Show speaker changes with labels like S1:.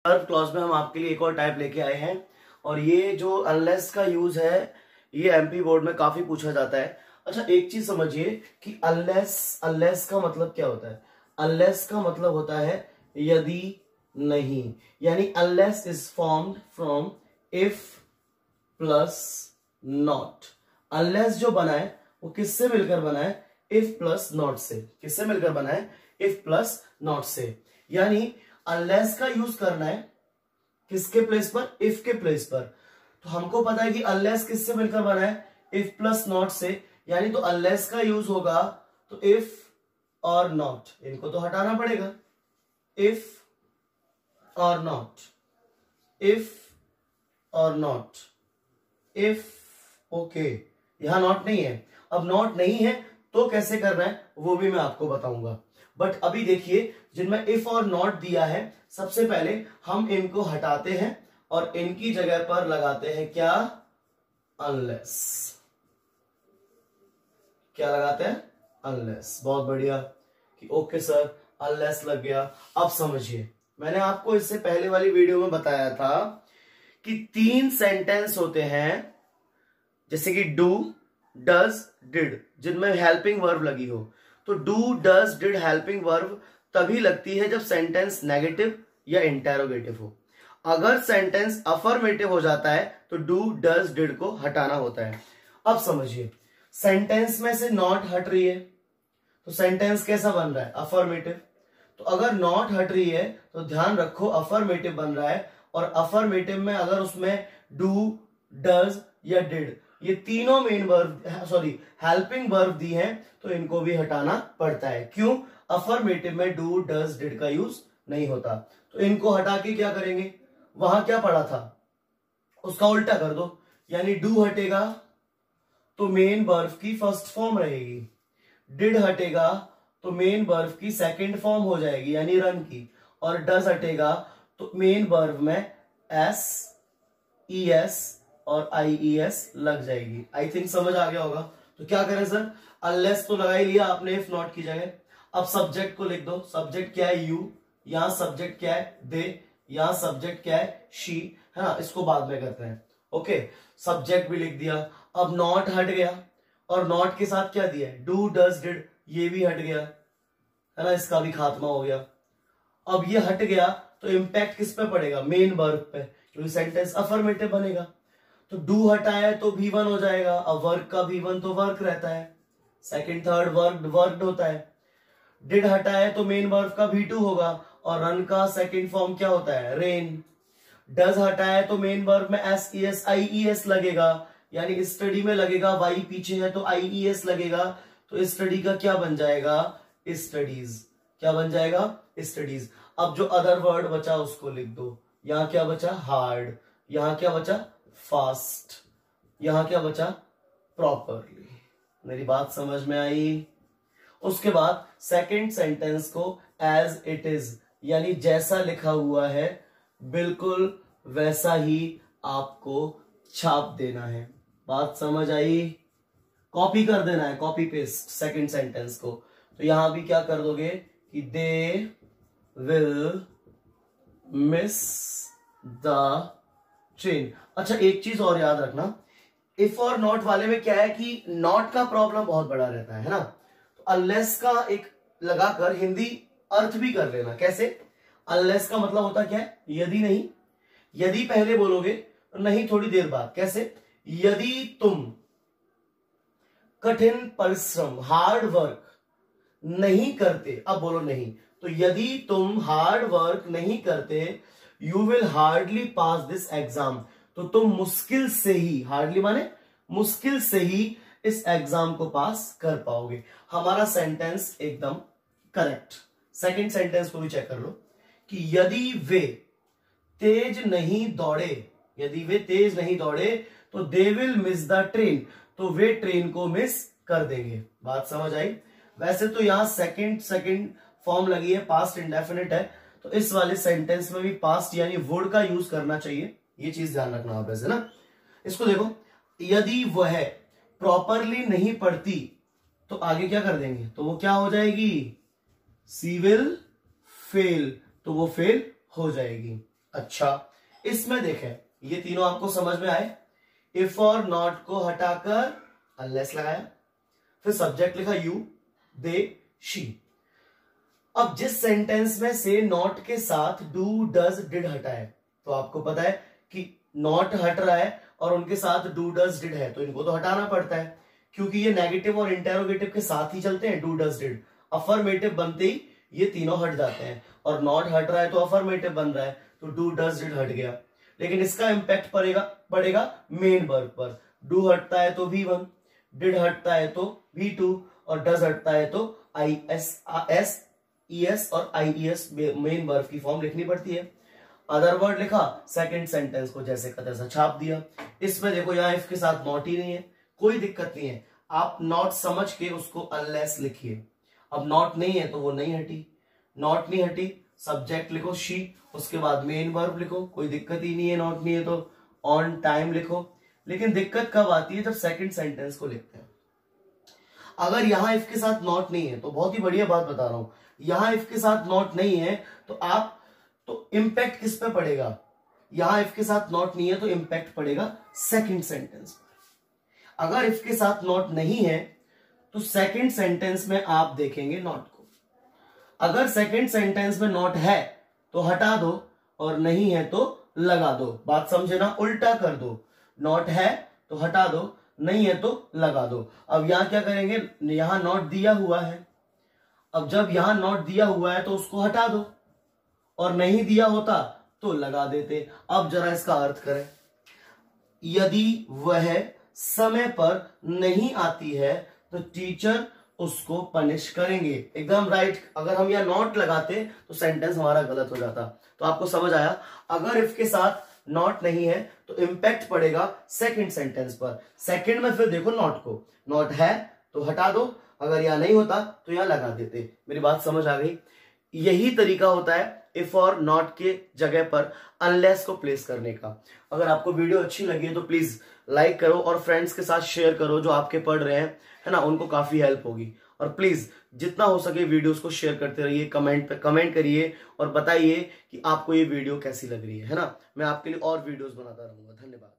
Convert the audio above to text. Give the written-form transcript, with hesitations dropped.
S1: Verb clause में हम आपके लिए एक और टाइप लेके आए हैं, और ये जो अनलेस का यूज है ये एमपी बोर्ड में काफी पूछा जाता है। अच्छा, एक चीज समझिए कि अनलेस का मतलब क्या होता है। अनलेस का मतलब होता है यदि नहीं, यानी unless is formed from if plus not. Unless जो बना है वो किससे मिलकर बना है, इफ प्लस नॉट से। किससे मिलकर बना है, इफ प्लस नॉट से। यानी अनलेस का यूज करना है किसके प्लेस पर, इफ के प्लेस पर। तो हमको पता है कि अनलेस किससे मिलकर बना है, इफ प्लस नॉट से। यानी तो अनलेस का यूज होगा तो इफ और नॉट, इनको तो हटाना पड़ेगा। इफ और नॉट, इफ और नॉट, इफ, ओके। यहां नॉट नहीं है। अब नॉट नहीं है तो कैसे करना है वो भी मैं आपको बताऊंगा। बट अभी देखिए, जिनमें इफ और नॉट दिया है, सबसे पहले हम इनको हटाते हैं और इनकी जगह पर लगाते हैं क्या, अनलेस। क्या लगाते हैं, अनलेस। बहुत बढ़िया कि ओके सर अनलेस लग गया। अब समझिए, मैंने आपको इससे पहले वाली वीडियो में बताया था कि 3 सेंटेंस होते हैं, जैसे कि डू, डज, डिड, जिनमें हेल्पिंग वर्ब लगी हो। तो do, does, did helping verb तभी लगती है जब सेंटेंस नेगेटिव या इंटेरोगेटिव हो। अगर सेंटेंस अफर्मेटिव हो जाता है तो डू, डज, डिड को हटाना होता है। अब समझिए, सेंटेंस में से नॉट हट रही है तो सेंटेंस कैसा बन रहा है, अफर्मेटिव। तो अगर नॉट हट रही है तो ध्यान रखो अफर्मेटिव बन रहा है। और अफर्मेटिव में अगर उसमें डू, डज या डिड, ये तीनों main verb, sorry helping verb दी हैं, तो इनको भी हटाना पड़ता है। क्यों, अफर्मेटिव में डू, डज, डिड का यूज नहीं होता। तो इनको हटा के क्या करेंगे, वहां क्या पढ़ा था उसका उल्टा कर दो। यानी डू हटेगा तो मेन वर्ब की फर्स्ट फॉर्म रहेगी, डिड हटेगा तो मेन वर्ब की सेकंड फॉर्म हो जाएगी यानी रन की, और डज हटेगा तो मेन वर्ब में एस, ई एस और आई ई एस लग जाएगी। आई थिंक समझ आ गया होगा। तो क्या करें सर, अनलेस तो लगा ही लिया आपने इफ नॉट की जगह। अब सब्जेक्ट को लिख दो। सब्जेक्ट क्या है, यू। यहां सब्जेक्ट क्या है, दे। यहां सब्जेक्ट क्या है, शी, है ना। इसको बाद में करते हैं। ओके, सब्जेक्ट भी लिख दिया। अब नॉट हट गया, और नॉट के साथ क्या दिया है, डू, डज, डिड, ये भी हट गया, है ना। इसका भी खात्मा हो गया। अब ये हट गया तो इंपैक्ट किस पे पड़ेगा, मेन वर्ब पे, क्योंकि सेंटेंस अफर्मेटिव बनेगा। तो डू हटाया तो V1 हो जाएगा। अब वर्क का V1 तो वर्क रहता है, सेकंड थर्ड वर्कड होता है। डिड हटाया तो मेन वर्ब का V2 होगा, और रन का सेकंड फॉर्म क्या होता है, रेन। डज हटाया तो मेन वर्ब में SES IES लगेगा, यानी स्टडी में लगेगा, वाई पीछे है तो IES लगेगा। तो स्टडी का क्या बन जाएगा, स्टडीज। क्या बन जाएगा, स्टडीज। अब जो अदर वर्ड बचा उसको लिख दो। यहां क्या बचा, हार्ड। यहां क्या बचा, फास्ट। यहां क्या बचा, प्रॉपरली। मेरी बात समझ में आई। उसके बाद सेकंड सेंटेंस को एज इट इज, यानी जैसा लिखा हुआ है बिल्कुल वैसा ही आपको छाप देना है। बात समझ आई। कॉपी कर देना है, कॉपी पेस्ट सेकंड सेंटेंस को। तो यहां भी क्या कर दोगे कि they will miss the train. अच्छा, एक चीज और याद रखना, इफ और नॉट वाले में क्या है कि नॉट का प्रॉब्लम बहुत बड़ा रहता है ना। तो अनलेस का एक लगाकर हिंदी अर्थ भी कर लेना। कैसे, अनलेस का मतलब होता क्या है, यदि नहीं। यदि पहले बोलोगे तो नहीं थोड़ी देर बाद। कैसे, यदि तुम कठिन परिश्रम, हार्ड वर्क नहीं करते, अब बोलो नहीं, तो यदि तुम हार्ड वर्क नहीं करते, you will hardly pass this exam, तो तुम मुश्किल से ही, हार्डली माने मुश्किल से ही इस एग्जाम को पास कर पाओगे। हमारा सेंटेंस एकदम करेक्ट। सेकंड सेंटेंस को भी चेक कर लो कि यदि वे तेज नहीं दौड़े, यदि वे तेज नहीं दौड़े तो they will miss the train, तो वे ट्रेन को मिस कर देंगे। बात समझ आई। वैसे तो यहां सेकंड फॉर्म लगी है, पास्ट इंडेफिनिट है, तो इस वाले सेंटेंस में भी पास्ट यानी वुड का यूज करना चाहिए। ये चीज ध्यान रखना आप ऐसे ना। इसको देखो, यदि वह प्रॉपरली नहीं पढ़ती तो आगे क्या कर देंगे, तो वो क्या हो जाएगी, सी विल फेल, तो वो फेल हो जाएगी। अच्छा, इसमें देखें ये तीनों आपको समझ में आए। इफ और नॉट को हटाकर अनलेस लगाया, फिर सब्जेक्ट लिखा यू, दे, शी। अब जिस सेंटेंस में से नॉट के साथ डू, डज, डिड हटा है, तो आपको पता है कि नॉट हट रहा है और उनके साथ डू, डज, डिड है, तो इनको तो हटाना पड़ता है क्योंकि ये नेगेटिव और इंटेरोगेटिव के साथ ही चलते हैं, डू, डज, डिड। अफर्मेटिव बनते ही ये तीनों हट जाते हैं, और नॉट हट रहा है तो अफर्मेटिव बन रहा है, तो डू, डज, डिड हट गया। लेकिन इसका इंपैक्ट पड़ेगा मेन वर्ब पर। डू हटता है तो V1, डिड हटता है तो V2, और डज हटता है तो ES और IES मेन वर्ब की फॉर्म लिखनी पड़ती है। अदर वर्ड लिखा, सेकंड सेंटेंस को जैसे का तैसा छाप दिया। इसमें देखो यहाँ इफ के साथ नॉट ही नहीं है, कोई दिक्कत नहीं है, आप नॉट समझ के उसको अनलेस लिखिए। अब नॉट नहीं है तो वो नहीं हटी, नॉट नहीं हटी, सब्जेक्ट लिखो शी, उसके बाद मेन वर्ब लिखो, कोई दिक्कत ही नहीं है, नॉट नहीं है तो ऑन टाइम लिखो। लेकिन दिक्कत कब आती है, जब सेकंड सेंटेंस को लिखते हैं। अगर यहां इफ के साथ नॉट नहीं है, तो बहुत ही बढ़िया बात बता रहा हूं, यहां इफ के साथ नॉट नहीं है तो इंपैक्ट किस पे पड़ेगा, यहां इफ के साथ नॉट नहीं है तो इंपैक्ट पड़ेगा सेकंड सेंटेंस पर। अगर इफ के साथ नॉट नहीं है तो सेकंड सेंटेंस में आप देखेंगे नॉट को। अगर सेकंड सेंटेंस में नॉट है तो हटा दो, और नहीं है तो लगा दो। बात समझे ना, उल्टा कर दो, नॉट है तो हटा दो, नहीं है तो लगा दो। अब यहां क्या करेंगे, यहां नॉट दिया हुआ है, अब जब यहां नॉट दिया हुआ है तो उसको हटा दो, और नहीं दिया होता तो लगा देते। अब जरा इसका अर्थ करें, यदि वह समय पर नहीं आती है तो टीचर उसको पनिश करेंगे। एकदम राइट। अगर हम यहां नॉट लगाते तो सेंटेंस हमारा गलत हो जाता। तो आपको समझ आया, अगर इफ के साथ नॉट नहीं है तो इंपैक्ट पड़ेगा सेकंड सेंटेंस पर। सेकंड में फिर देखो नॉट को, नॉट है तो हटा दो, अगर यहां नहीं होता तो यहां लगा देते। मेरी बात समझ आ गई। यही तरीका होता है इफ और नॉट के जगह पर अनलेस को प्लेस करने का। अगर आपको वीडियो अच्छी लगी है तो प्लीज लाइक करो और फ्रेंड्स के साथ शेयर करो, जो आपके पढ़ रहे हैं, है ना, उनको काफी हेल्प होगी। और प्लीज जितना हो सके वीडियोस को शेयर करते रहिए, कमेंट पे कमेंट करिए और बताइए कि आपको ये वीडियो कैसी लग रही है ना। मैं आपके लिए और वीडियोस बनाता रहूंगा। धन्यवाद।